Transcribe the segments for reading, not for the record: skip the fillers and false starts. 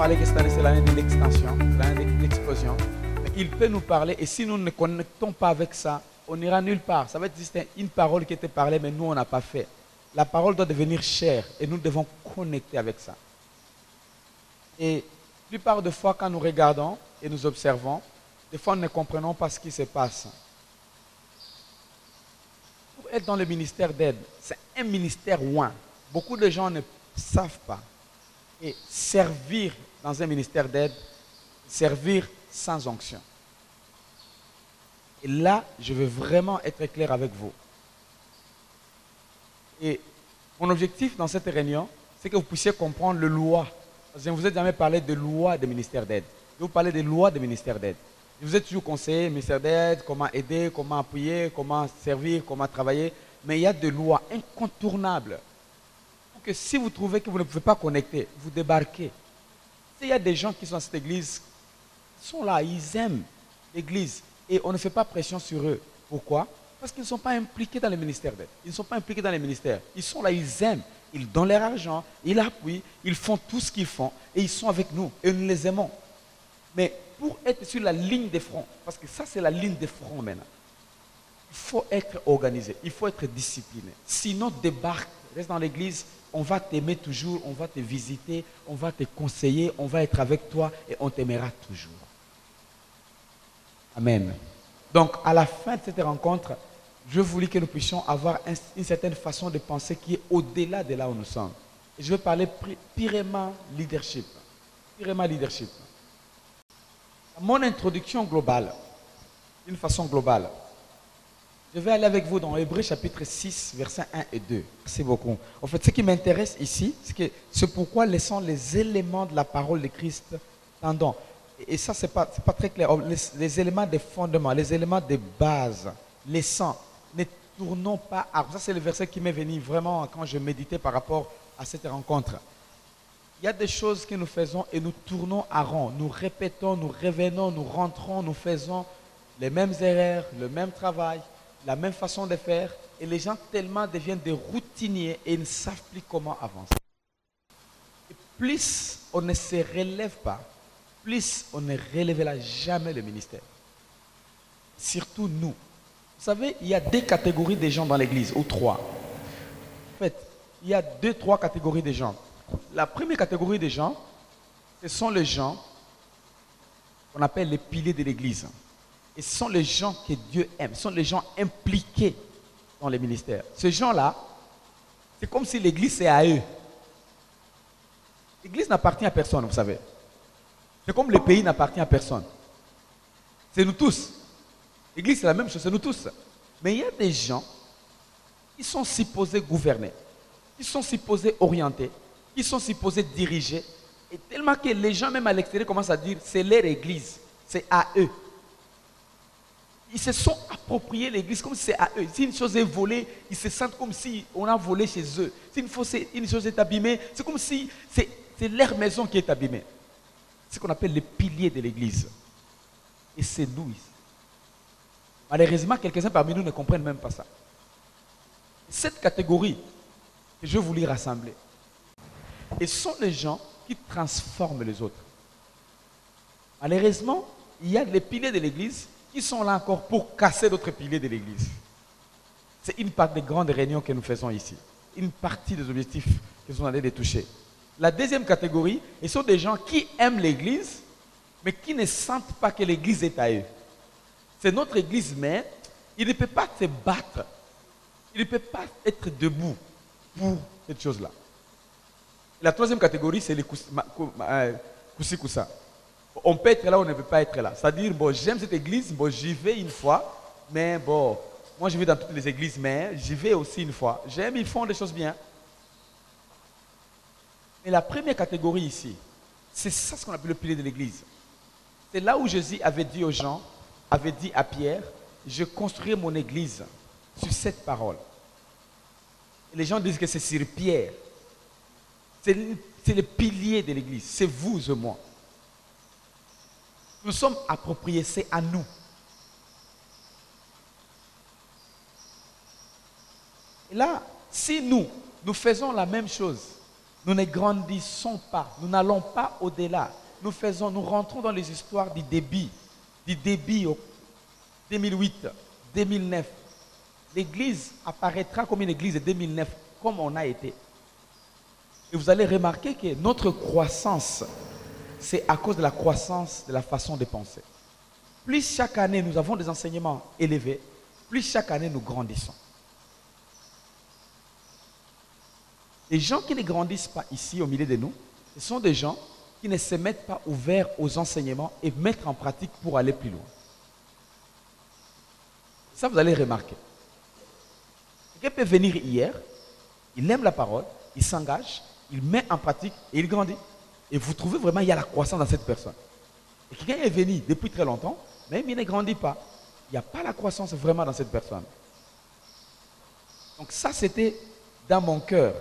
parlé que cette année c'est l'année de l'extension, l'année de l'explosion. Mais il peut nous parler et si nous ne connectons pas avec ça, on n'ira nulle part. Ça va être juste une parole qui était parlée, mais nous on n'a pas fait. La parole doit devenir chère et nous devons connecter avec ça. Et la plupart des fois, quand nous regardons et nous observons, des fois nous ne comprenons pas ce qui se passe. Pour être dans le ministère d'aide, c'est un ministère loin. Beaucoup de gens ne savent pas. Et servir dans un ministère d'aide, servir sans onction. Et là, je veux vraiment être clair avec vous. Et mon objectif dans cette réunion, c'est que vous puissiez comprendre le loi. Je ne vous ai jamais parlé de loi des ministères d'aide. Je vais vous parler des lois des ministères d'aide. Je vous ai toujours conseillé, ministère d'aide, comment aider, comment appuyer, comment servir, comment travailler. Mais il y a des lois incontournables. Que si vous trouvez que vous ne pouvez pas connecter, vous débarquez. S'il y a des gens qui sont dans cette église, ils sont là, ils aiment l'église. Et on ne fait pas pression sur eux. Pourquoi? Parce qu'ils ne sont pas impliqués dans les ministères d'aide. Ils ne sont pas impliqués dans les ministères. Ils sont là, ils aiment. Ils donnent leur argent, ils appuient, ils font tout ce qu'ils font. Et ils sont avec nous. Et nous les aimons. Mais pour être sur la ligne des fronts, parce que ça c'est la ligne des fronts maintenant, il faut être organisé, il faut être discipliné. Sinon, débarque, reste dans l'église, on va t'aimer toujours, on va te visiter, on va te conseiller, on va être avec toi et on t'aimera toujours. Amen. Donc, à la fin de cette rencontre, je voulais que nous puissions avoir une certaine façon de penser qui est au-delà de là où nous sommes. Et je vais parler purement leadership. Purement leadership. Mon introduction globale, d'une façon globale, je vais aller avec vous dans Hébreux chapitre 6, versets 1 et 2. Merci beaucoup. En fait, ce qui m'intéresse ici, c'est pourquoi laissons les éléments de la parole de Christ tendant. Et ça, ce n'est pas très clair. Les éléments des fondements, les éléments de base, laissant, ne tournons pas à... Ça, c'est le verset qui m'est venu vraiment quand je méditais par rapport à cette rencontre. Il y a des choses que nous faisons et nous tournons à rond. Nous répétons, nous revenons, nous rentrons, nous faisons les mêmes erreurs, le même travail, la même façon de faire. Et les gens tellement deviennent des routiniers et ils ne savent plus comment avancer. Et plus on ne se relève pas, plus on ne relèvera jamais le ministère. Surtout nous. Vous savez, il y a 2 catégories de gens dans l'église, ou 3. En fait, il y a 2-3 catégories de gens. La première catégorie de gens, ce sont les gens qu'on appelle les piliers de l'église. Et ce sont les gens que Dieu aime. Ce sont les gens impliqués dans les ministères. Ces gens-là, c'est comme si l'église c'est à eux. L'église n'appartient à personne, vous savez. C'est comme le pays n'appartient à personne. C'est nous tous. L'église c'est la même chose, c'est nous tous. Mais il y a des gens qui sont supposés gouverner, qui sont supposés orienter, qui sont supposés diriger. Et tellement que les gens même à l'extérieur commencent à dire c'est leur église, c'est à eux. Ils se sont appropriés l'église comme si c'est à eux. Si une chose est volée, ils se sentent comme si on a volé chez eux. Si une chose est abîmée, c'est comme si c'est leur maison qui est abîmée. C'est ce qu'on appelle les piliers de l'église. Et c'est nous ici. Malheureusement, quelques-uns parmi nous ne comprennent même pas ça. Cette catégorie que je voulais rassembler, et ce sont les gens qui transforment les autres. Malheureusement, il y a les piliers de l'église qui sont là encore pour casser d'autres piliers de l'église. C'est une part des grandes réunions que nous faisons ici. Une partie des objectifs que nous allons les toucher. La deuxième catégorie, ce sont des gens qui aiment l'église, mais qui ne sentent pas que l'église est à eux. C'est notre église, mais il ne peut pas se battre. Il ne peut pas être debout pour cette chose-là. La troisième catégorie, c'est les koussi-koussa. On peut être là, on ne peut pas être là. C'est-à-dire, bon, j'aime cette église, bon, j'y vais une fois, mais bon, moi je vais dans toutes les églises, mais j'y vais aussi une fois. J'aime, ils font des choses bien. Mais la première catégorie ici, c'est ça ce qu'on appelle le pilier de l'église. C'est là où Jésus avait dit aux gens, avait dit à Pierre, je construirai mon église sur cette parole. Et les gens disent que c'est sur Pierre. C'est le pilier de l'église, c'est vous et moi. Nous sommes appropriés, c'est à nous. Et là, si nous faisons la même chose, Nous ne grandissons pas, nous n'allons pas au-delà. Nous rentrons dans les histoires du débit au 2008, 2009. L'Église apparaîtra comme une Église de 2009, comme on a été. Et vous allez remarquer que notre croissance, c'est à cause de la croissance de la façon de penser. Plus chaque année nous avons des enseignements élevés, plus chaque année nous grandissons. Les gens qui ne grandissent pas ici au milieu de nous, ce sont des gens qui ne se mettent pas ouverts aux enseignements et mettre en pratique pour aller plus loin. Ça, vous allez remarquer. Quelqu'un peut venir hier, il aime la parole, il s'engage, il met en pratique et il grandit. Et vous trouvez vraiment qu'il y a la croissance dans cette personne. Et quelqu'un est venu depuis très longtemps, même il ne grandit pas. Il n'y a pas la croissance vraiment dans cette personne. Donc ça, c'était dans mon cœur.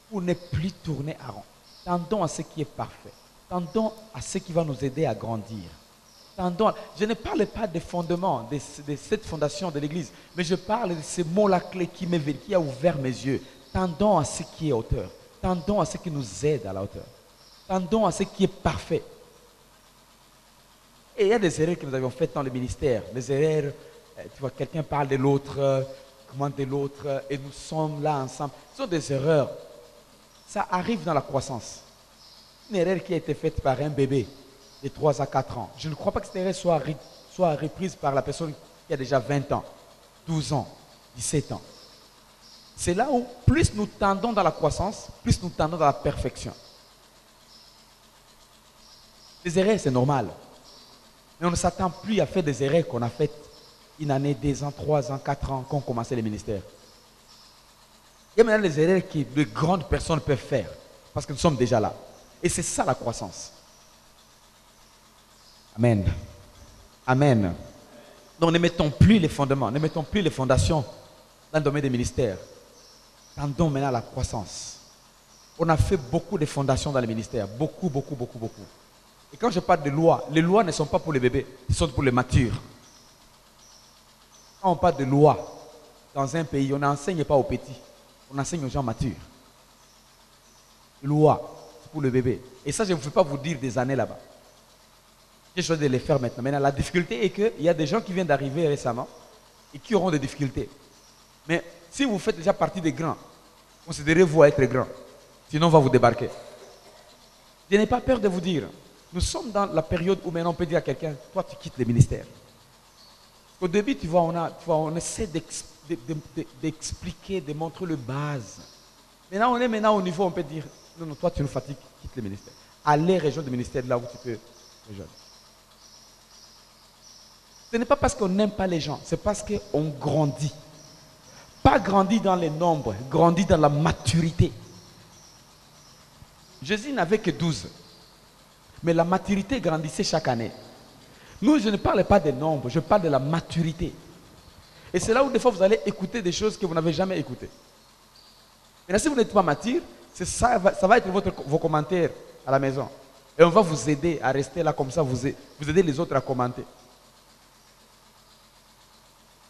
Pour ne plus tourner à rond. Tendons à ce qui est parfait. Tendons à ce qui va nous aider à grandir. Je ne parle pas des fondements de cette fondation de l'Église, mais je parle de ces mots-là clés qui a ouvert mes yeux. Tendons à ce qui est hauteur. Tendons à ce qui nous aide à la hauteur. Tendons à ce qui est parfait. Et il y a des erreurs que nous avions faites dans le ministère. Des erreurs, tu vois, quelqu'un parle de l'autre, comment de l'autre, et nous sommes là ensemble. Ce sont des erreurs. Ça arrive dans la croissance. Une erreur qui a été faite par un bébé de 3 à 4 ans. Je ne crois pas que cette erreur soit reprise par la personne qui a déjà 20 ans, 12 ans, 17 ans. C'est là où plus nous tendons dans la croissance, plus nous tendons dans la perfection. Les erreurs, c'est normal. Mais on ne s'attend plus à faire des erreurs qu'on a faites une année, 2 ans, 3 ans, 4 ans, quand on commençait le ministère. Il y a maintenant les erreurs que de grandes personnes peuvent faire, parce que nous sommes déjà là. Et c'est ça la croissance. Amen. Amen. Donc ne mettons plus les fondements, ne mettons plus les fondations dans le domaine des ministères. Tendons maintenant à la croissance. On a fait beaucoup de fondations dans le ministère. Beaucoup, beaucoup, beaucoup, beaucoup. Et quand je parle de lois, les lois ne sont pas pour les bébés, elles sont pour les matures. Quand on parle de lois dans un pays, on n'enseigne pas aux petits, on enseigne aux gens matures. Loi, c'est pour le bébé. Et ça, je ne veux pas vous dire des années là-bas. J'ai choisi de les faire maintenant. Maintenant, la difficulté est qu'il y a des gens qui viennent d'arriver récemment et qui auront des difficultés. Mais si vous faites déjà partie des grands, considérez-vous être grand. Sinon, on va vous débarquer. Je n'ai pas peur de vous dire. Nous sommes dans la période où maintenant on peut dire à quelqu'un, toi tu quittes le ministère. Au début, tu vois, on essaie d'expliquer, de montrer le base. Maintenant, on est maintenant au niveau où on peut dire, non, non, toi tu nous fatigues, quitte le ministère. Allez rejoindre le ministère là où tu peux rejoindre. Ce n'est pas parce qu'on n'aime pas les gens, c'est parce qu'on grandit. Pas grandit dans les nombres, grandit dans la maturité. Jésus n'avait que 12. Mais la maturité grandissait chaque année. Nous, je ne parle pas des nombres, je parle de la maturité. Et c'est là où des fois vous allez écouter des choses que vous n'avez jamais écoutées. Et là, si vous n'êtes pas mature, ça va être vos commentaires à la maison. Et on va vous aider à rester là comme ça, vous aider les autres à commenter.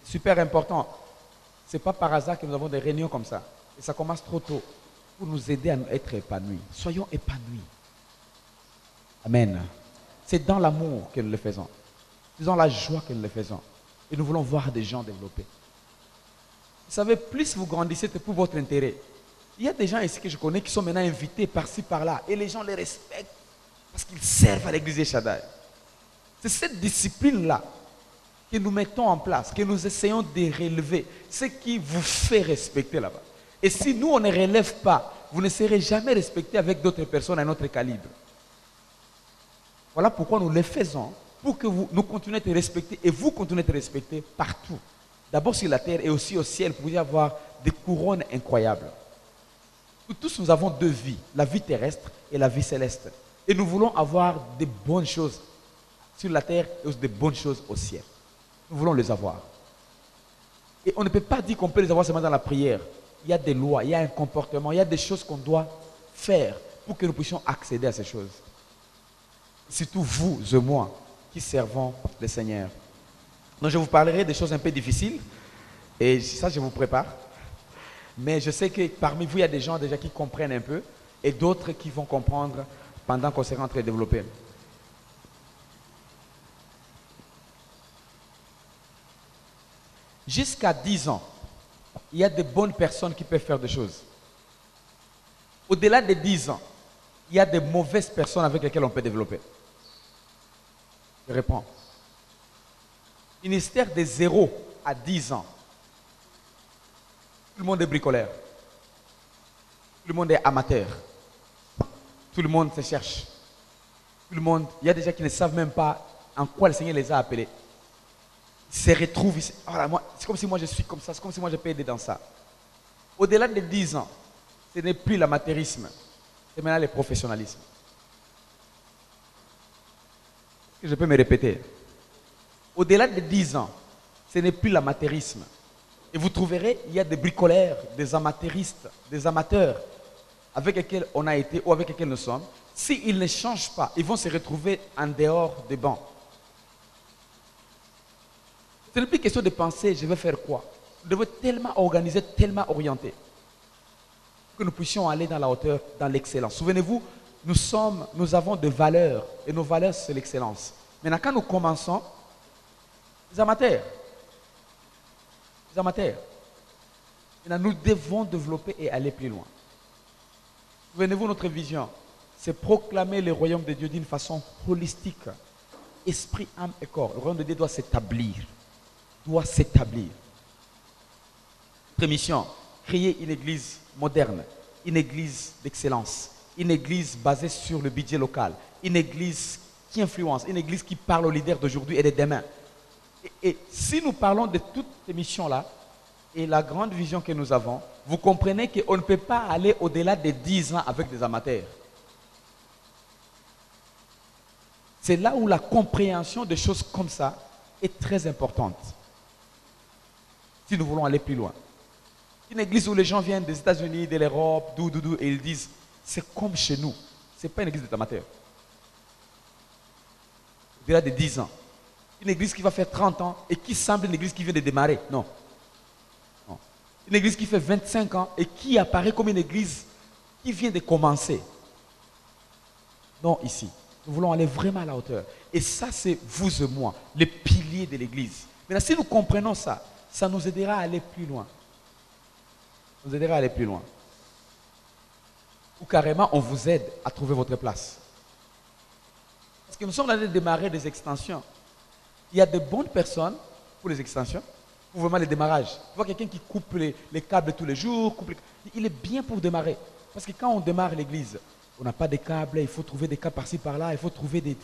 Super important. Ce n'est pas par hasard que nous avons des réunions comme ça. Et ça commence trop tôt pour nous aider à être épanouis. Soyons épanouis. Amen. C'est dans l'amour que nous le faisons. C'est dans la joie que nous le faisons. Et nous voulons voir des gens développer. Vous savez, plus vous grandissez, c'est pour votre intérêt. Il y a des gens ici que je connais qui sont maintenant invités par-ci, par-là. Et les gens les respectent parce qu'ils servent à l'église Shaddai. C'est cette discipline-là que nous mettons en place, que nous essayons de relever. Ce qui vous fait respecter là-bas. Et si nous, on ne relève pas, vous ne serez jamais respecté avec d'autres personnes à notre calibre. Voilà pourquoi nous le faisons, pour que nous continuions à être respectés et vous continuez à être respectés partout. D'abord sur la terre et aussi au ciel, pour y avoir des couronnes incroyables. Nous tous, nous avons 2 vies, la vie terrestre et la vie céleste. Et nous voulons avoir des bonnes choses sur la terre et aussi des bonnes choses au ciel. Nous voulons les avoir. Et on ne peut pas dire qu'on peut les avoir seulement dans la prière. Il y a des lois, il y a un comportement, il y a des choses qu'on doit faire pour que nous puissions accéder à ces choses. Surtout vous et moi qui servons le Seigneur. Donc je vous parlerai des choses un peu difficiles. Et ça, je vous prépare. Mais je sais que parmi vous, il y a des gens déjà qui comprennent un peu et d'autres qui vont comprendre pendant qu'on sera en train de développer. Jusqu'à 10 ans, il y a de bonnes personnes qui peuvent faire des choses. Au-delà de 10 ans, il y a de mauvaises personnes avec lesquelles on peut développer. Je réponds. Ministère de 0 à 10 ans. Tout le monde est bricoleur. Tout le monde est amateur. Tout le monde se cherche. Tout le monde, il y a des gens qui ne savent même pas en quoi le Seigneur les a appelés. Ils se retrouvent ici. Voilà, c'est comme si moi je suis comme ça, c'est comme si moi je peux aider dans ça. Au-delà de 10 ans, ce n'est plus l'amateurisme, c'est maintenant le professionnalisme. Je peux me répéter. Au-delà de 10 ans, ce n'est plus l'amateurisme. Et vous trouverez, il y a des bricoleurs, des amateuristes, des amateurs avec lesquels on a été ou avec lesquels nous sommes. S'ils ne changent pas, ils vont se retrouver en dehors des bancs. Ce n'est plus question de penser, je vais faire quoi. Nous devons tellement organiser, tellement orienter, que nous puissions aller dans la hauteur, dans l'excellence. Souvenez-vous, nous avons des valeurs, et nos valeurs, c'est l'excellence. Maintenant, quand nous commençons, les amateurs, maintenant, nous devons développer et aller plus loin. Souvenez-vous, notre vision, c'est proclamer le royaume de Dieu d'une façon holistique. Esprit, âme et corps. Le royaume de Dieu doit s'établir. Notre mission, créer une église moderne, une église d'excellence, une église basée sur le budget local, une église qui influence, une église qui parle aux leaders d'aujourd'hui et de demain. Et si nous parlons de toutes ces missions-là, et la grande vision que nous avons, vous comprenez qu'on ne peut pas aller au-delà de 10 ans avec des amateurs. C'est là où la compréhension de choses comme ça est très importante. Si nous voulons aller plus loin. Une église où les gens viennent des États-Unis, de l'Europe, d'où, et ils disent, c'est comme chez nous. Ce n'est pas une église d'amateurs. Au-delà de 10 ans. Une église qui va faire 30 ans et qui semble une église qui vient de démarrer. Non. Une église qui fait 25 ans et qui apparaît comme une église qui vient de commencer. Non, ici. Nous voulons aller vraiment à la hauteur. Et ça, c'est vous et moi, les piliers de l'église. Maintenant, si nous comprenons ça, ça nous aidera à aller plus loin. Nous aidera à aller plus loin. Ou carrément, on vous aide à trouver votre place. Parce que nous sommes en train de démarrer des extensions. Il y a de bonnes personnes pour les extensions, pour vraiment les démarrages. Tu vois quelqu'un qui coupe les câbles tous les jours, il est bien pour démarrer. Parce que quand on démarre l'église, on n'a pas de câbles, il faut trouver des câbles par-ci par-là, il faut trouver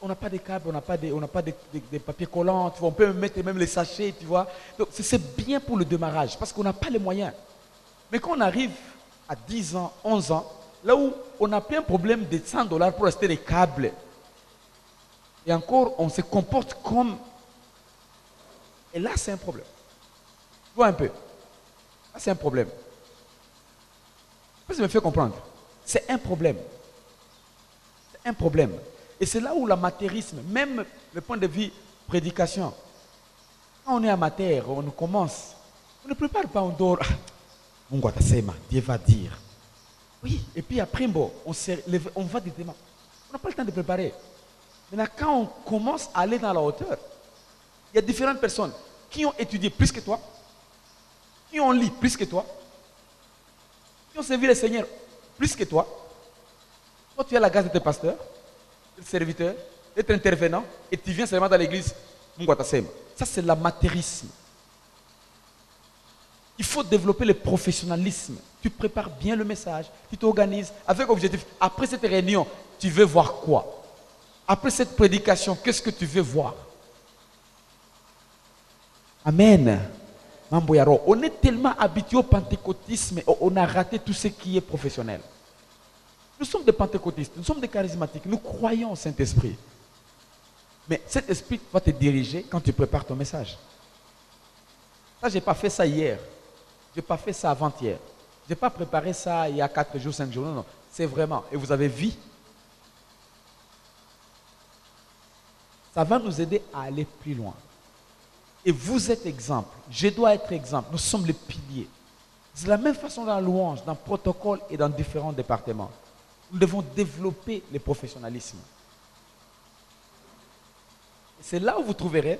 on n'a pas de câbles, on n'a pas de papiers collants, tu vois, on peut mettre même les sachets, tu vois. Donc c'est bien pour le démarrage, parce qu'on n'a pas les moyens. Mais quand on arrive à 10 ans, 11 ans, là où on n'a pas un problème de $100 pour acheter des câbles, et encore, on se comporte comme... Et là, c'est un problème. Tu vois un peu. Là, c'est un problème. Ça me fait comprendre. C'est un problème. C'est un problème. Et c'est là où l'amateurisme, même le point de vue prédication, quand on est amateur, on commence, on ne prépare pas, on dort. Dieu va dire. Oui, et puis après, bon, on va des démarches. On n'a pas le temps de préparer. Maintenant, quand on commence à aller dans la hauteur, il y a différentes personnes qui ont étudié plus que toi, qui ont lu plus que toi, qui ont servi le Seigneur plus que toi. Toi, tu as la grâce d'être pasteur, d'être serviteur, d'être intervenant, et tu viens seulement dans l'église. Ça, c'est l'amateurisme. Il faut développer le professionnalisme. Tu prépares bien le message, tu t'organises avec objectif. Après cette réunion, tu veux voir quoi? Après cette prédication, qu'est-ce que tu veux voir? Amen. On est tellement habitué au pentecôtisme, on a raté tout ce qui est professionnel. Nous sommes des pentecôtistes, nous sommes des charismatiques, nous croyons au Saint-Esprit. Mais cet esprit va te diriger quand tu prépares ton message. Ça, je n'ai pas fait ça hier. Je n'ai pas fait ça avant-hier. Je n'ai pas préparé ça il y a 4 jours, 5 jours. Non, non. C'est vraiment. Et vous avez vu. Ça va nous aider à aller plus loin. Et vous êtes exemple. Je dois être exemple. Nous sommes les piliers. C'est la même façon dans la louange, dans le protocole et dans différents départements. Nous devons développer le professionnalisme. C'est là où vous trouverez,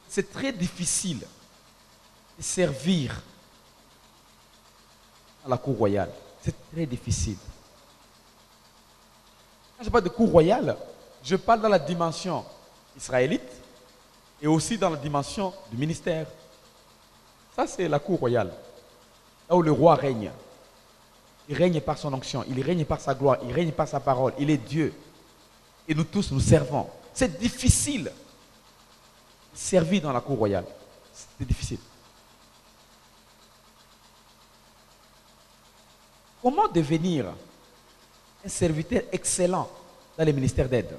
c'est très difficile de servir à la cour royale. C'est très difficile. Quand je parle de cour royale, je parle dans la dimension israélite et aussi dans la dimension du ministère. Ça, c'est la cour royale. Là où le roi règne. Il règne par son onction, il règne par sa gloire, il règne par sa parole. Il est Dieu. Et nous tous, nous servons. C'est difficile de servir dans la cour royale. C'est difficile. Comment devenir un serviteur excellent dans les ministères d'aide?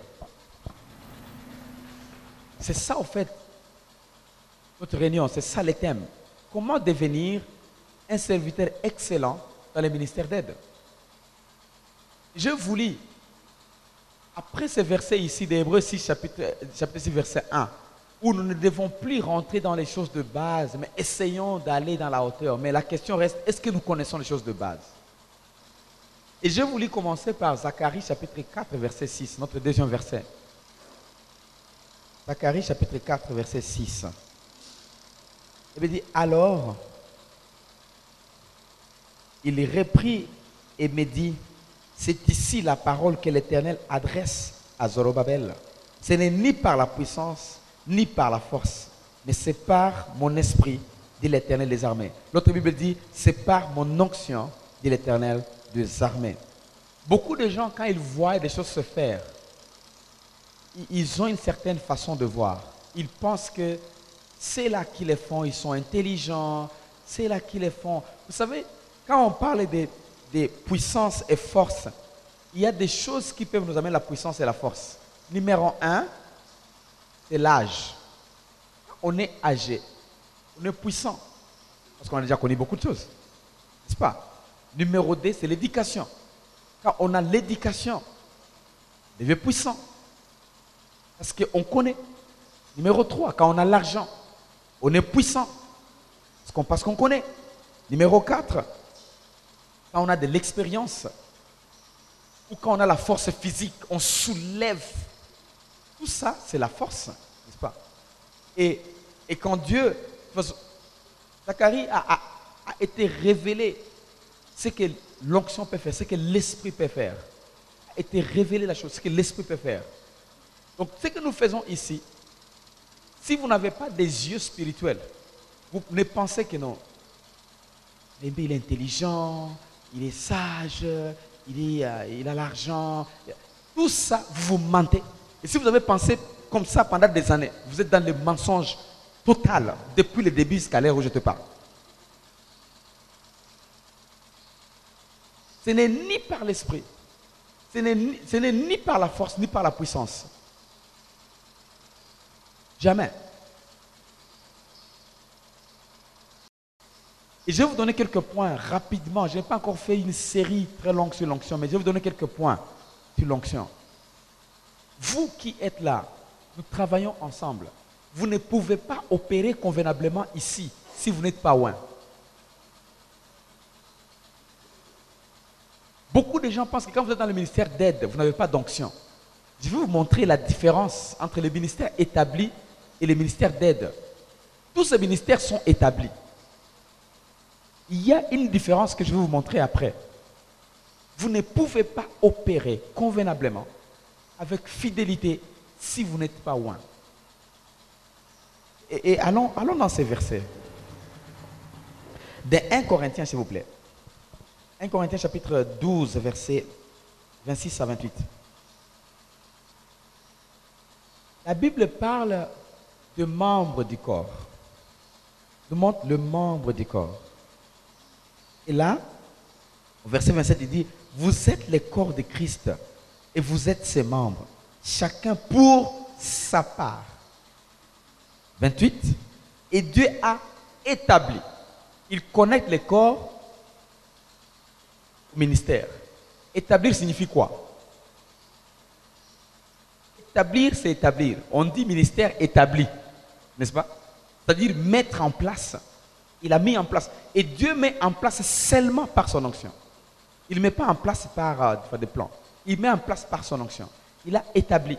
C'est ça, en fait, notre réunion, c'est ça le thème. Comment devenir un serviteur excellent dans les ministères d'aide? Je vous lis, après ce verset ici d'Hébreux 6, chapitre 6, verset 1, où nous ne devons plus rentrer dans les choses de base, mais essayons d'aller dans la hauteur. Mais la question reste, est-ce que nous connaissons les choses de base? Et je voulais commencer par Zacharie chapitre 4, verset 6, notre deuxième verset. Zacharie chapitre 4, verset 6. Il dit, alors, il reprit et me dit, c'est ici la parole que l'Éternel adresse à Zorobabel. Ce n'est ni par la puissance, ni par la force, mais c'est par mon esprit, dit l'Éternel des armées. L'autre Bible dit, c'est par mon onction, dit l'Éternel des armées. Beaucoup de gens, quand ils voient des choses se faire, ils ont une certaine façon de voir. Ils pensent que c'est là qui les font, ils sont intelligents, c'est là qui les font. Vous savez, quand on parle des puissances et forces, il y a des choses qui peuvent nous amener la puissance et la force. Numéro 1, c'est l'âge. On est âgé, on est puissant, parce qu'on a déjà connu beaucoup de choses, n'est-ce pas? Numéro 2, c'est l'éducation. Quand on a l'éducation, on devient puissant, parce qu'on connaît. Numéro 3, quand on a l'argent, on est puissant, parce qu'on connaît. Numéro 4, quand on a de l'expérience, ou quand on a la force physique, on soulève. Tout ça, c'est la force, n'est-ce pas? Et quand Dieu, Zacharie a été révélé, ce que l'onction peut faire, ce que l'esprit peut faire. A été révélé la chose, ce que l'esprit peut faire. Donc, ce que nous faisons ici, si vous n'avez pas des yeux spirituels, vous ne pensez que non. Il est intelligent, il est sage, il a l'argent. Tout ça, vous mentez. Et si vous avez pensé comme ça pendant des années, vous êtes dans le mensonge total depuis le début jusqu'à l'heure où je te parle. Ce n'est ni par l'esprit, ce n'est ni par la force, ni par la puissance. Jamais. Et je vais vous donner quelques points rapidement. Je n'ai pas encore fait une série très longue sur l'onction, mais je vais vous donner quelques points sur l'onction. Vous qui êtes là, nous travaillons ensemble. Vous ne pouvez pas opérer convenablement ici si vous n'êtes pas loin. Beaucoup de gens pensent que quand vous êtes dans le ministère d'aide, vous n'avez pas d'onction. Je vais vous montrer la différence entre les ministères établis et les ministères d'aide. Tous ces ministères sont établis. Il y a une différence que je vais vous montrer après. Vous ne pouvez pas opérer convenablement avec fidélité si vous n'êtes pas loin. Et allons dans ces versets. De 1 Corinthiens, s'il vous plaît. 1 Corinthiens chapitre 12, versets 26 à 28. La Bible parle de membres du corps. Nous montre le membre du corps. Et là, au verset 27, il dit, vous êtes les corps de Christ et vous êtes ses membres, chacun pour sa part. 28, et Dieu a établi. Il connecte les corps au ministère. Établir signifie quoi? Établir, c'est établir. On dit ministère établi, n'est-ce pas? C'est-à-dire mettre en place. Il a mis en place. Et Dieu met en place seulement par son onction. Il ne met pas en place par des plans. Il met en place par son onction. Il a établi.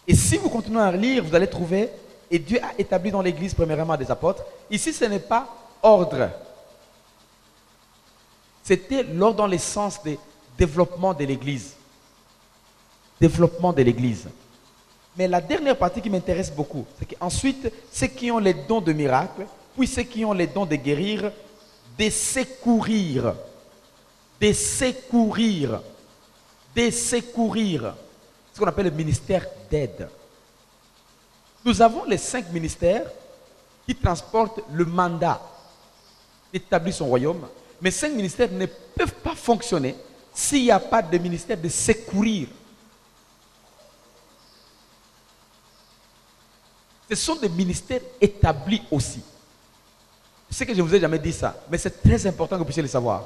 Et si vous continuez à lire, vous allez trouver, et Dieu a établi dans l'Église premièrement des apôtres. Ici, ce n'est pas ordre. C'était l'ordre dans le sens de développement de l'Église. Développement de l'Église. Mais la dernière partie qui m'intéresse beaucoup, c'est qu'ensuite, ceux qui ont les dons de miracles, puis ceux qui ont les dons de guérir, de secourir, de secourir, de secourir, ce qu'on appelle le ministère d'aide. Nous avons les 5 ministères qui transportent le mandat d'établir son royaume, mais 5 ministères ne peuvent pas fonctionner s'il n'y a pas de ministère de secourir. Ce sont des ministères établis aussi. Je sais que je ne vous ai jamais dit ça, mais c'est très important que vous puissiez le savoir.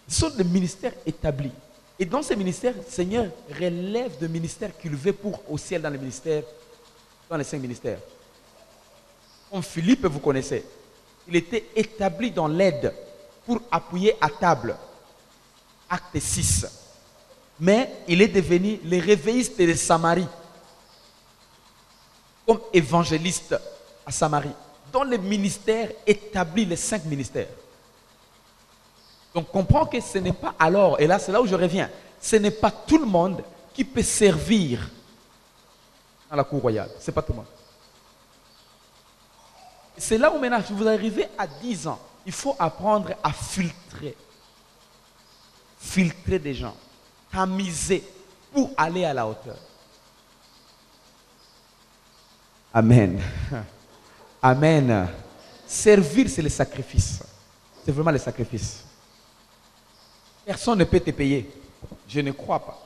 Ce sont des ministères établis. Et dans ces ministères, le Seigneur relève des ministères qu'il veut pour au ciel dans les ministères, dans les 5 ministères. Comme Philippe, vous connaissez, il était établi dans l'aide pour appuyer à table. Acte 6. Mais il est devenu le réveilliste de Samarie. Comme évangéliste à Samarie. Dans les ministères établis, les 5 ministères. Donc comprends que ce n'est pas alors, et là c'est là où je reviens, ce n'est pas tout le monde qui peut servir dans la cour royale. Ce n'est pas tout le monde. C'est là où maintenant, si vous arrivez à 10 ans, il faut apprendre à filtrer. Filtrer des gens. Tamiser pour aller à la hauteur. Amen. Amen. Servir, c'est le sacrifice. C'est vraiment le sacrifice. Personne ne peut te payer. Je ne crois pas.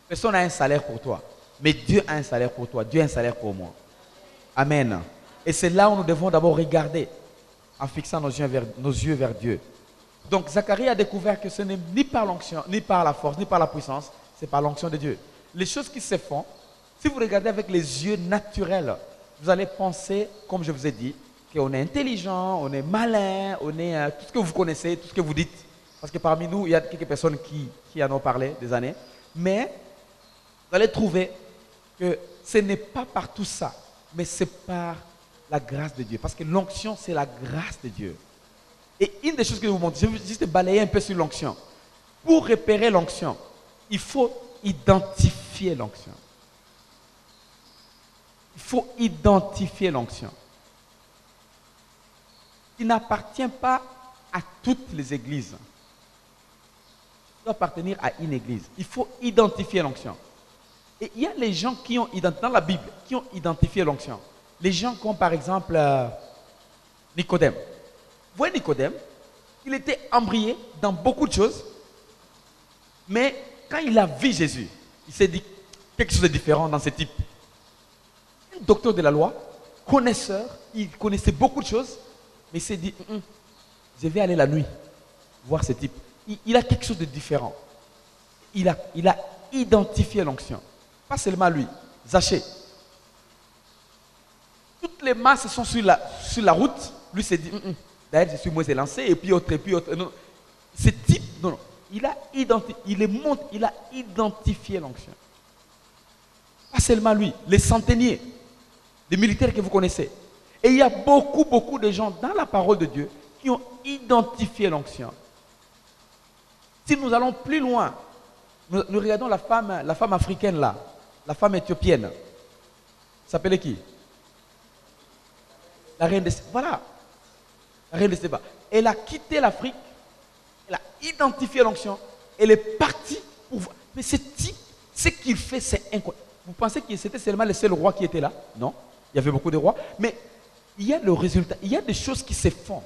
Personne n'a un salaire pour toi. Mais Dieu a un salaire pour toi. Dieu a un salaire pour moi. Amen. Et c'est là où nous devons d'abord regarder en fixant nos yeux vers Dieu. Donc Zacharie a découvert que ce n'est ni par l'onction, ni par la force, ni par la puissance, c'est par l'onction de Dieu. Les choses qui se font, si vous regardez avec les yeux naturels, vous allez penser, comme je vous ai dit, qu'on est intelligent, on est malin, on est tout ce que vous connaissez, tout ce que vous dites. Parce que parmi nous, il y a quelques personnes qui en ont parlé des années. Mais vous allez trouver que ce n'est pas par tout ça, mais c'est par la grâce de Dieu. Parce que l'onction, c'est la grâce de Dieu. Et une des choses que je vous montre, je vais juste balayer un peu sur l'onction. Pour repérer l'onction, il faut identifier l'onction. Il faut identifier l'onction. Il n'appartient pas à toutes les églises. Il doit appartenir à une église. Il faut identifier l'onction. Et il y a les gens qui ont identifié, dans la Bible, qui ont identifié l'onction. Les gens comme par exemple Nicodème. Vous voyez Nicodème, il était embrouillé dans beaucoup de choses, mais quand il a vu Jésus, il s'est dit quelque chose de différent dans ce type. Un docteur de la loi, connaisseur, il connaissait beaucoup de choses, mais il s'est dit, je vais aller la nuit voir ce type. Il a quelque chose de différent. Il a identifié l'onction. Pas seulement lui, Zachée. Toutes les masses sont sur la route. Lui s'est dit, d'ailleurs je suis moins élancé, et puis autre, et puis autre. Non. Ce type, non. Il a identifié l'onction. Pas seulement lui, les centeniers, les militaires que vous connaissez. Et il y a beaucoup de gens dans la parole de Dieu qui ont identifié l'onction. Si nous allons plus loin, nous regardons la femme africaine là, la femme éthiopienne. S'appelait qui? La reine de Séba. Voilà. La reine de Séba. Elle a quitté l'Afrique, elle a identifié l'onction, elle est partie pour voir. Mais ce type, ce qu'il fait, c'est incroyable. Vous pensez que c'était seulement le seul roi qui était là? Non. Il y avait beaucoup de rois. Mais il y a le résultat. Il y a des choses qui se font.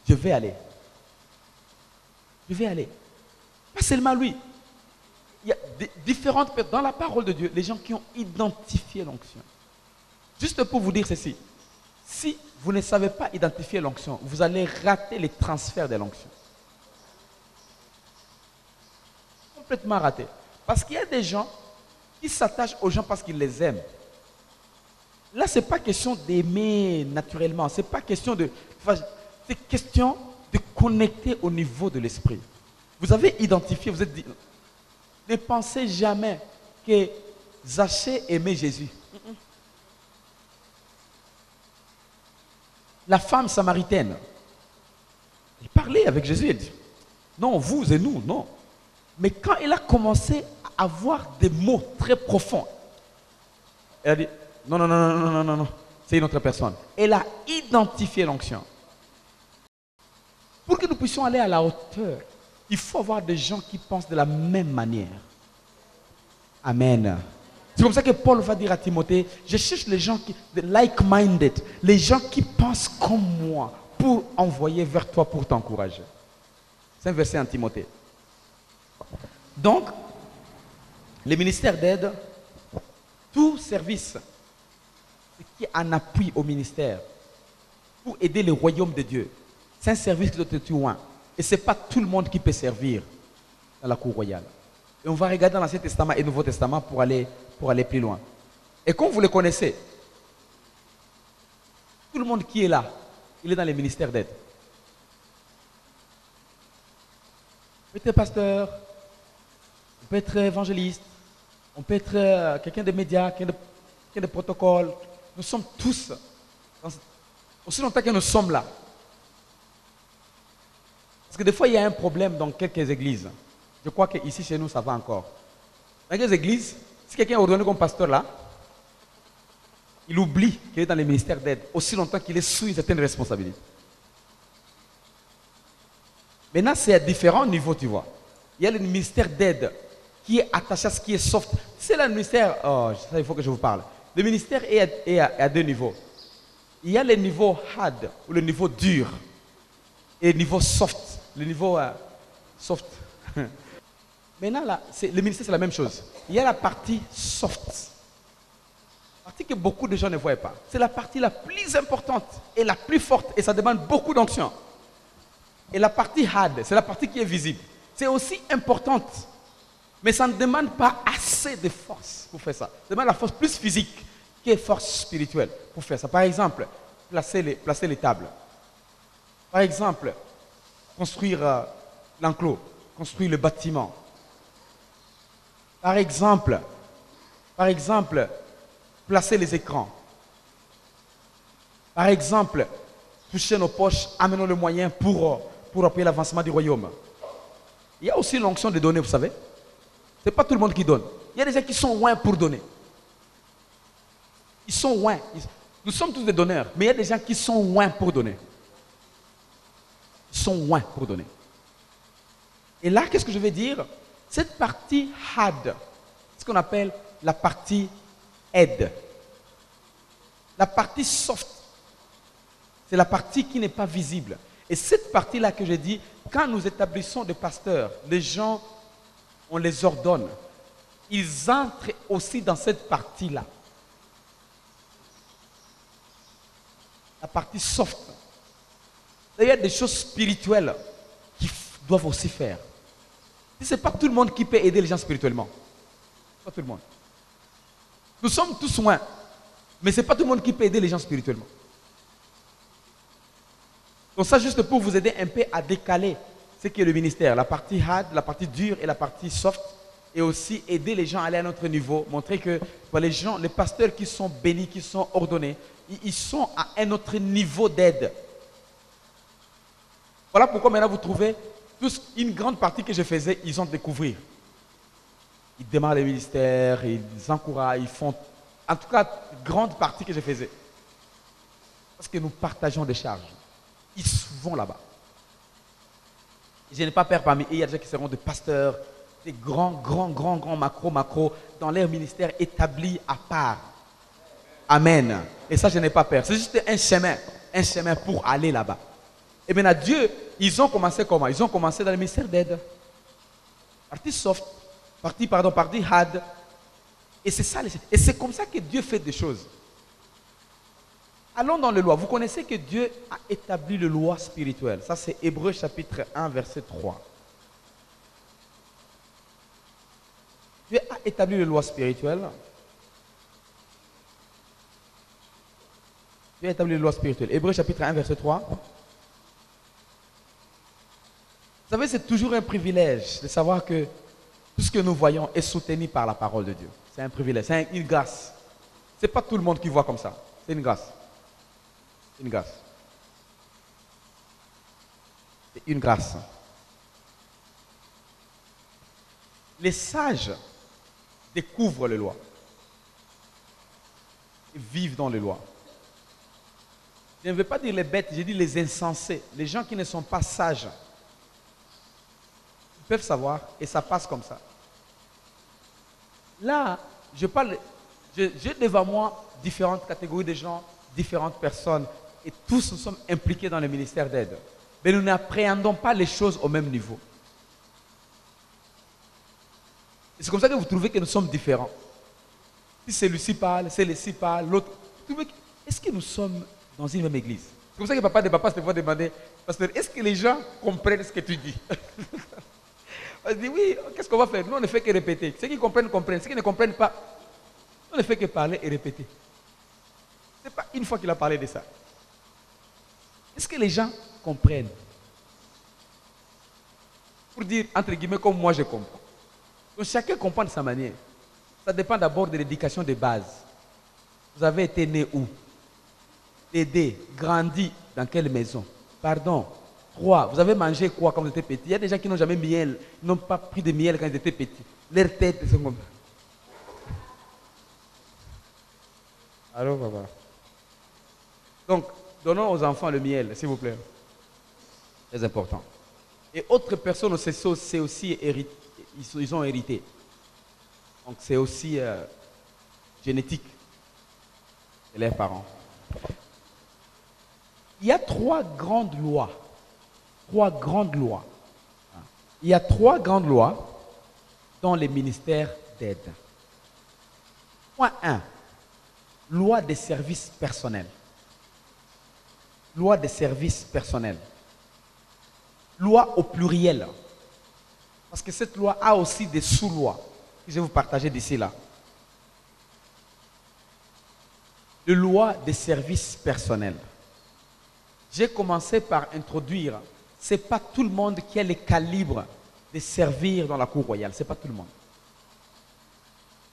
Je vais aller. Je vais aller. Pas seulement lui. Il y a différentes personnes dans la parole de Dieu, les gens qui ont identifié l'onction. Juste pour vous dire ceci. Si vous ne savez pas identifier l'onction, vous allez rater les transferts de l'onction. Complètement raté. Parce qu'il y a des gens qui s'attachent aux gens parce qu'ils les aiment. Là, ce n'est pas question d'aimer naturellement. Ce n'est pas question de... Enfin, c'est question de connecter au niveau de l'esprit. Vous avez identifié, vous êtes dit, ne pensez jamais que Zachée aimait Jésus. La femme samaritaine, elle parlait avec Jésus, elle dit, non, vous et nous, non. Mais quand elle a commencé à avoir des mots très profonds, elle a dit, non, non, non, non, non, non, non, non, c'est une autre personne. Elle a identifié l'onction. Pour que nous puissions aller à la hauteur, il faut avoir des gens qui pensent de la même manière. Amen. C'est comme ça que Paul va dire à Timothée, je cherche les gens qui, like-minded, les gens qui pensent comme moi, pour envoyer vers toi, pour t'encourager. C'est un verset en Timothée. Donc, les ministères d'aide, tout service qui est en appui au ministère, pour aider le royaume de Dieu, c'est un service qui doit être loin. Et ce n'est pas tout le monde qui peut servir dans la cour royale. Et on va regarder dans l'Ancien Testament et le Nouveau Testament pour aller plus loin. Et comme vous le connaissez, tout le monde qui est là, il est dans les ministères d'aide. On peut être pasteur, on peut être évangéliste, on peut être quelqu'un des médias, quelqu'un de protocole. Nous sommes tous, aussi longtemps que nous sommes là. Parce que des fois, il y a un problème dans quelques églises. Je crois qu'ici, chez nous, ça va encore. Dans quelques églises, si quelqu'un est ordonné comme pasteur là, il oublie qu'il est dans les ministères d'aide aussi longtemps qu'il est sous une certaine responsabilité. Maintenant, c'est à différents niveaux, tu vois. Il y a le ministère d'aide qui est attaché à ce qui est soft. C'est là le ministère, ça, il faut que je vous parle. Le ministère est à deux niveaux. Il y a le niveau hard, ou le niveau dur, et le niveau soft. Le niveau soft. Maintenant, là, le ministère, c'est la même chose. Il y a la partie soft. La partie que beaucoup de gens ne voient pas. C'est la partie la plus importante et la plus forte. Et ça demande beaucoup d'onction. Et la partie hard, c'est la partie qui est visible. C'est aussi importante. Mais ça ne demande pas assez de force pour faire ça. Ça demande la force plus physique que force spirituelle pour faire ça. Par exemple, placer les tables. Par exemple, construire l'enclos, construire le bâtiment. Par exemple, placer les écrans. Par exemple, toucher nos poches, amenons le moyen pour appuyer l'avancement du royaume. Il y a aussi l'onction de donner, vous savez. Ce n'est pas tout le monde qui donne. Il y a des gens qui sont loin pour donner. Ils sont loin. Nous sommes tous des donneurs, mais il y a des gens qui sont loin pour donner. Ils sont loin pour donner. Et là, qu'est-ce que je vais dire? Cette partie hard, ce qu'on appelle la partie aide. La partie soft, c'est la partie qui n'est pas visible. Et cette partie-là que j'ai dit, quand nous établissons des pasteurs, les gens, on les ordonne. Ils entrent aussi dans cette partie-là. La partie soft. Il y a des choses spirituelles qui doivent aussi faire. Ce n'est pas tout le monde qui peut aider les gens spirituellement. Pas tout le monde. Nous sommes tous loin. Mais ce n'est pas tout le monde qui peut aider les gens spirituellement. Donc ça, juste pour vous aider un peu à décaler ce qui est le ministère. La partie hard, la partie dure et la partie soft. Et aussi aider les gens à aller à un autre niveau. Montrer que les gens, les pasteurs qui sont bénis, qui sont ordonnés, ils sont à un autre niveau d'aide. Voilà pourquoi maintenant vous trouvez une grande partie que je faisais, ils ont découvert. Ils démarrent les ministères, ils encouragent, ils font... En tout cas, grande partie que je faisais. Parce que nous partageons des charges. Ils vont là-bas. Je n'ai pas peur parmi eux, il y a des gens qui seront des pasteurs, des grands macro, dans leur ministère établi à part. Amen. Et ça, je n'ai pas peur. C'est juste un chemin pour aller là-bas. Et maintenant, Dieu, ils ont commencé comment? Ils ont commencé dans le ministère d'aide. Partie soft, partie hard. Et c'est ça, et c'est comme ça que Dieu fait des choses. Allons dans les lois. Vous connaissez que Dieu a établi les lois spirituelles. Ça, c'est Hébreux chapitre 1, verset 3. Dieu a établi les lois spirituelles. Dieu a établi les lois spirituelles. Hébreux chapitre 1, verset 3. Vous savez, c'est toujours un privilège de savoir que tout ce que nous voyons est soutenu par la parole de Dieu. C'est un privilège, c'est une grâce. Ce n'est pas tout le monde qui voit comme ça. C'est une grâce. C'est une grâce. C'est une grâce. Les sages découvrent les lois et vivent dans les lois. Je ne veux pas dire les bêtes, je dis les insensés, les gens qui ne sont pas sages. Ils peuvent savoir et ça passe comme ça. Là, j'ai devant moi différentes catégories de gens, différentes personnes et tous nous sommes impliqués dans le ministère d'aide. Mais nous n'appréhendons pas les choses au même niveau. Et c'est comme ça que vous trouvez que nous sommes différents. Si celui-ci parle, celui-ci parle, l'autre. Est-ce que nous sommes dans une même église? C'est comme ça que papa de papa se va demander, pasteur, est-ce que les gens comprennent ce que tu dis? On dit oui, qu'est-ce qu'on va faire? Nous on ne fait que répéter. Ceux qui comprennent, comprennent. Ceux qui ne comprennent pas, on ne fait que parler et répéter. Ce n'est pas une fois qu'il a parlé de ça. Est-ce que les gens comprennent? Pour dire, entre guillemets, comme moi je comprends. Donc chacun comprend de sa manière. Ça dépend d'abord de l'éducation de base. Vous avez été né où? Aidé, grandi dans quelle maison? Pardon. Quoi? Vous avez mangé quoi quand vous étiez petit? Il y a des gens qui n'ont jamais miel, n'ont pas pris de miel quand ils étaient petits. Leur tête, c'est comme ça. Alors, papa. Donc, donnons aux enfants le miel, s'il vous plaît. Très important. Et autres personnes, c'est aussi hérité. Ils ont hérité. Donc, c'est aussi génétique de leurs parents. Il y a trois grandes lois. Trois grandes lois. Il y a trois grandes lois dans les ministères d'aide. Point 1. Loi des services personnels. Loi des services personnels. Loi au pluriel. Parce que cette loi a aussi des sous-lois que je vais vous partager d'ici là. La loi des services personnels. J'ai commencé par introduire, ce n'est pas tout le monde qui a le calibre de servir dans la cour royale. Ce n'est pas tout le monde.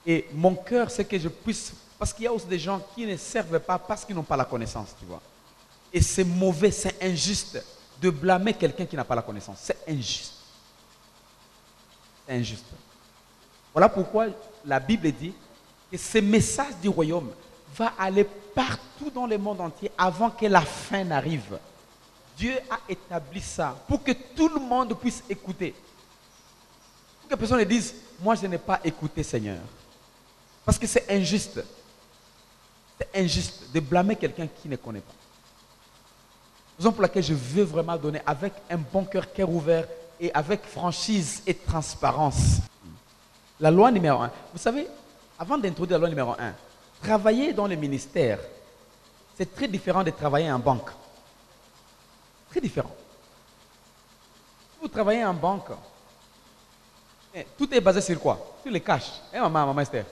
Et mon cœur, c'est que je puisse, parce qu'il y a aussi des gens qui ne servent pas parce qu'ils n'ont pas la connaissance, tu vois. Et c'est mauvais, c'est injuste de blâmer quelqu'un qui n'a pas la connaissance. C'est injuste. C'est injuste. Voilà pourquoi la Bible dit que ce message du royaume va aller partout dans le monde entier avant que la fin n'arrive. Dieu a établi ça pour que tout le monde puisse écouter. Pour que personne ne dise, moi je n'ai pas écouté Seigneur. Parce que c'est injuste. C'est injuste de blâmer quelqu'un qui ne connaît pas. Raison pour laquelle je veux vraiment donner avec un bon cœur ouvert et avec franchise et transparence. La loi numéro 1. Vous savez, avant d'introduire la loi numéro 1, travailler dans le ministère, c'est très différent de travailler en banque. Très différent. Si vous travaillez en banque, tout est basé sur quoi? Sur les cash. Maman Esther?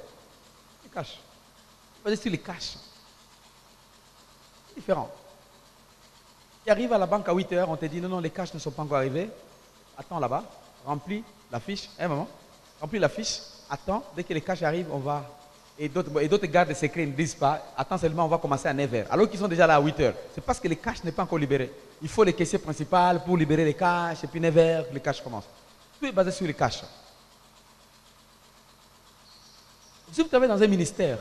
Les cash. C'est basé sur les cash. C'est différent. Tu arrives à la banque à 8 heures, on te dit non, les cash ne sont pas encore arrivés. Attends là-bas, remplis la fiche. Maman, remplis la fiche. Attends, dès que les cash arrivent, on va. Et d'autres gardes secrets ne disent pas, attends seulement, on va commencer à 9 heures. Alors qu'ils sont déjà là à 8 heures. C'est parce que les cash n'est pas encore libéré. Il faut les caissiers principales pour libérer les cash, et puis 9 heures, les cash commencent. Tout est basé sur les cash. Si vous travaillez dans un ministère,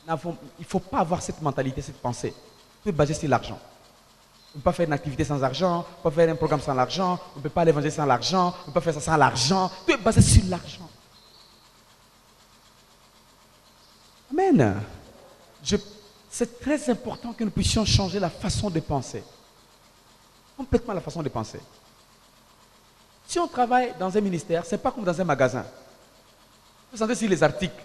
il ne faut pas avoir cette mentalité, cette pensée. Tout est basé sur l'argent. On ne peut pas faire une activité sans argent, on ne peut pas faire un programme sans l'argent, on ne peut pas aller évangéliser sans l'argent, on ne peut pas faire ça sans l'argent. Tout est basé sur l'argent. Amen. C'est très important que nous puissions changer la façon de penser. Complètement la façon de penser. Si on travaille dans un ministère, ce n'est pas comme dans un magasin. Vous sentez sur les articles.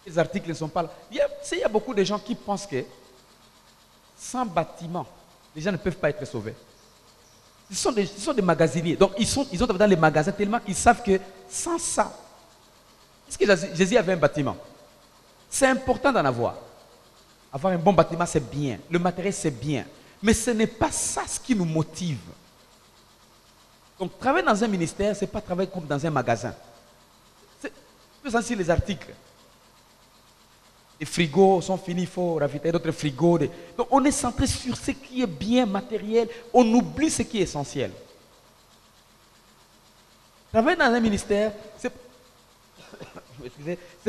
Les articles ne sont pas là. Il y a beaucoup de gens qui pensent que sans bâtiment, les gens ne peuvent pas être sauvés. Ce sont des magasiniers. Donc, ils sont dans les magasins tellement qu'ils savent que sans ça, est-ce que Jésus avait un bâtiment? C'est important d'en avoir. Avoir un bon bâtiment, c'est bien. Le matériel, c'est bien. Mais ce n'est pas ça ce qui nous motive. Donc, travailler dans un ministère, ce n'est pas travailler comme dans un magasin. C'est ainsi les articles. Les frigos sont finis, il faut ravitailler d'autres frigos. Donc, on est centré sur ce qui est bien matériel. On oublie ce qui est essentiel. Travailler dans un ministère, c'est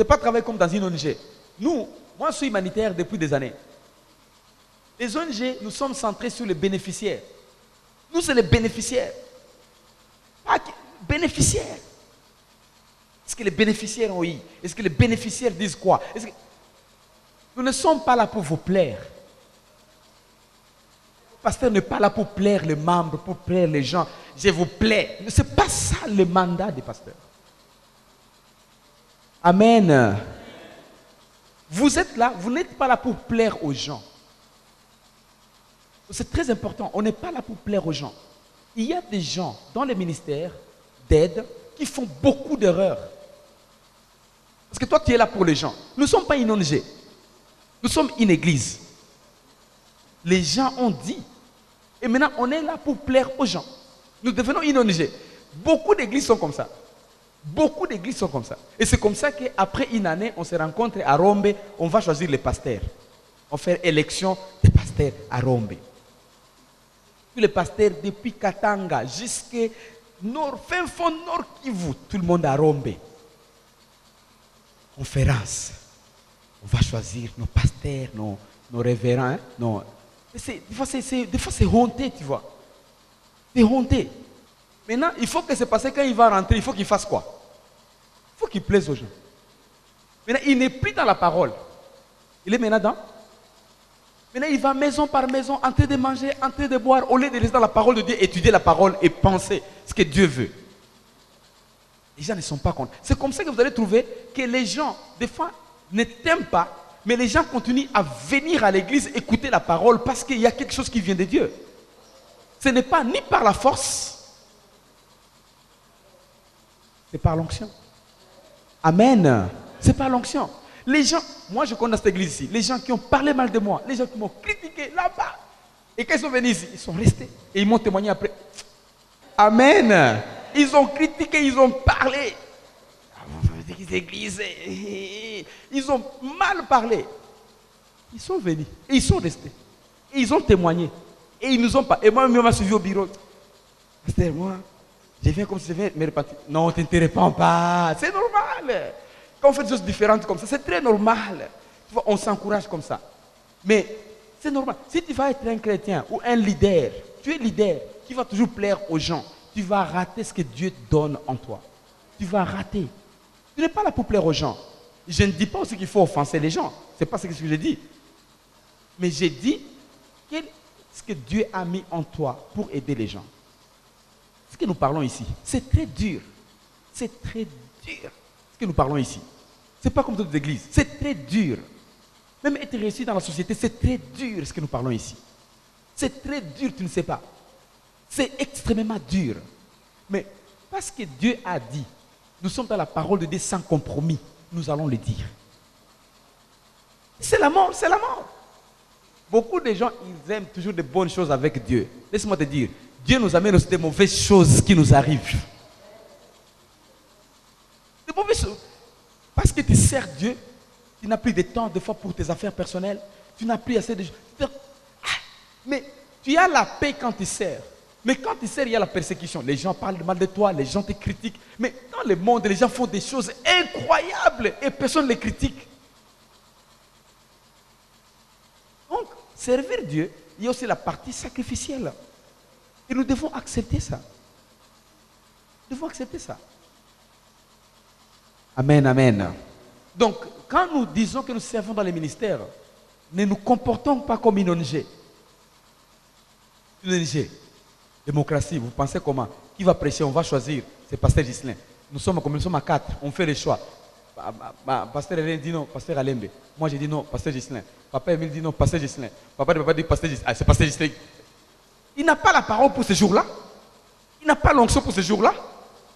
pas travailler comme dans une ONG. Moi, je suis humanitaire depuis des années. Les ONG, nous sommes centrés sur les bénéficiaires. Nous, c'est les bénéficiaires. Bénéficiaires. Est-ce que les bénéficiaires ont eu? Est-ce que les bénéficiaires disent quoi? Nous ne sommes pas là pour vous plaire. Le pasteur n'est pas là pour plaire les membres, pour plaire les gens. Je vous plais. Ce n'est pas ça le mandat des pasteurs. Amen. Vous êtes là, vous n'êtes pas là pour plaire aux gens. C'est très important, on n'est pas là pour plaire aux gens. Il y a des gens dans les ministères d'aide qui font beaucoup d'erreurs. Parce que toi, tu es là pour les gens. Nous ne sommes pas une ONG. Nous sommes une église. Les gens ont dit. Et maintenant, on est là pour plaire aux gens. Nous devenons une ONG. Beaucoup d'églises sont comme ça. Beaucoup d'églises sont comme ça. Et c'est comme ça qu'après une année, on se rencontre à Rombe, on va choisir les pasteurs. On fait élection des pasteurs à Rombe. Tous les pasteurs depuis Katanga jusqu'à fin fond Nord Kivu, tout le monde à Rombe. Conférence. On va choisir nos pasteurs, nos révérends. Hein? Non. Des fois, c'est honté, tu vois. C'est honté. Maintenant, il faut que ce pasteur, quand il va rentrer, il faut qu'il fasse quoi? Il faut qu'il plaise aux gens. Maintenant, il n'est plus dans la parole. Il est maintenant dans. Maintenant, il va maison par maison, en train de manger, en train de boire, au lieu de rester dans la parole de Dieu, étudier la parole et penser ce que Dieu veut. Les gens ne sont pas contents. C'est comme ça que vous allez trouver que les gens, des fois, ne t'aiment pas, mais les gens continuent à venir à l'église écouter la parole parce qu'il y a quelque chose qui vient de Dieu. Ce n'est pas ni par la force, c'est par l'onction. Amen. C'est par l'onction. Les gens, moi je connais cette église ici, les gens qui ont parlé mal de moi, les gens qui m'ont critiqué là-bas, et quand ils sont venus ici, ils sont restés et ils m'ont témoigné après. Amen. Ils ont critiqué, ils ont parlé. Églises, ils ont mal parlé. Ils sont venus et ils sont restés. Et ils ont témoigné. Et ils nous ont pas. Et moi, je m'a suivi au bureau. Pasteur, moi, je viens comme si je viens me repartir. Non, tu ne te répands pas. C'est normal. Quand on fait des choses différentes comme ça, c'est très normal. Tu vois, on s'encourage comme ça. Mais c'est normal. Si tu vas être un chrétien ou un leader, tu es leader qui va toujours plaire aux gens, tu vas rater ce que Dieu donne en toi. Tu vas rater. Tu n'es pas là pour plaire aux gens. Je ne dis pas aussi qu'il faut offenser les gens. Ce n'est pas ce que je dis. Mais j'ai dit ce que Dieu a mis en toi pour aider les gens. Ce que nous parlons ici, c'est très dur. C'est très dur. Ce que nous parlons ici. Ce n'est pas comme d'autres églises. C'est très dur. Même être réussi dans la société, c'est très dur ce que nous parlons ici. C'est très dur, tu ne sais pas. C'est extrêmement dur. Mais parce que Dieu a dit, nous sommes dans la parole de Dieu sans compromis. Nous allons le dire. C'est la mort, c'est la mort. Beaucoup de gens, ils aiment toujours de bonnes choses avec Dieu. Laisse-moi te dire, Dieu nous amène aussi des mauvaises choses qui nous arrivent. Des mauvaises choses. Parce que tu sers Dieu, tu n'as plus de temps des fois pour tes affaires personnelles. Tu n'as plus assez de... Mais tu as la paix quand tu sers. Mais quand tu sers, il y a la persécution. Les gens parlent mal de toi, les gens te critiquent. Mais dans le monde, les gens font des choses incroyables et personne ne les critique. Donc, servir Dieu, il y a aussi la partie sacrificielle. Et nous devons accepter ça. Nous devons accepter ça. Amen, amen. Donc, quand nous disons que nous servons dans les ministères, ne nous comportons pas comme une ONG. Une ONG. Démocratie, vous pensez comment? Qui va prêcher? On va choisir. C'est Pasteur Ghislain. Nous sommes à 4. On fait les choix. Pasteur Hélène dit non, Pasteur Alembe. Moi j'ai dit non, Pasteur Ghislain. Papa Emile dit non, Pasteur Ghislain. Papa dit Pasteur Ghislain. Ah, c'est Pasteur Ghislain. Il n'a pas la parole pour ce jour-là. Il n'a pas l'onction pour ce jour-là.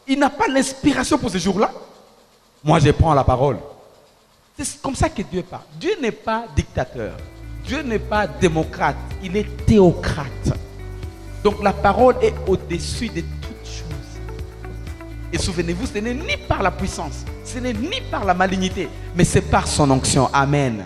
Il n'a pas l'inspiration pour ce jour-là. Moi je prends la parole. C'est comme ça que Dieu parle. Dieu n'est pas dictateur. Dieu n'est pas démocrate. Il est théocrate. Donc la parole est au-dessus de toutes choses. Et souvenez-vous, ce n'est ni par la puissance, ce n'est ni par la malignité, mais c'est par son onction. Amen.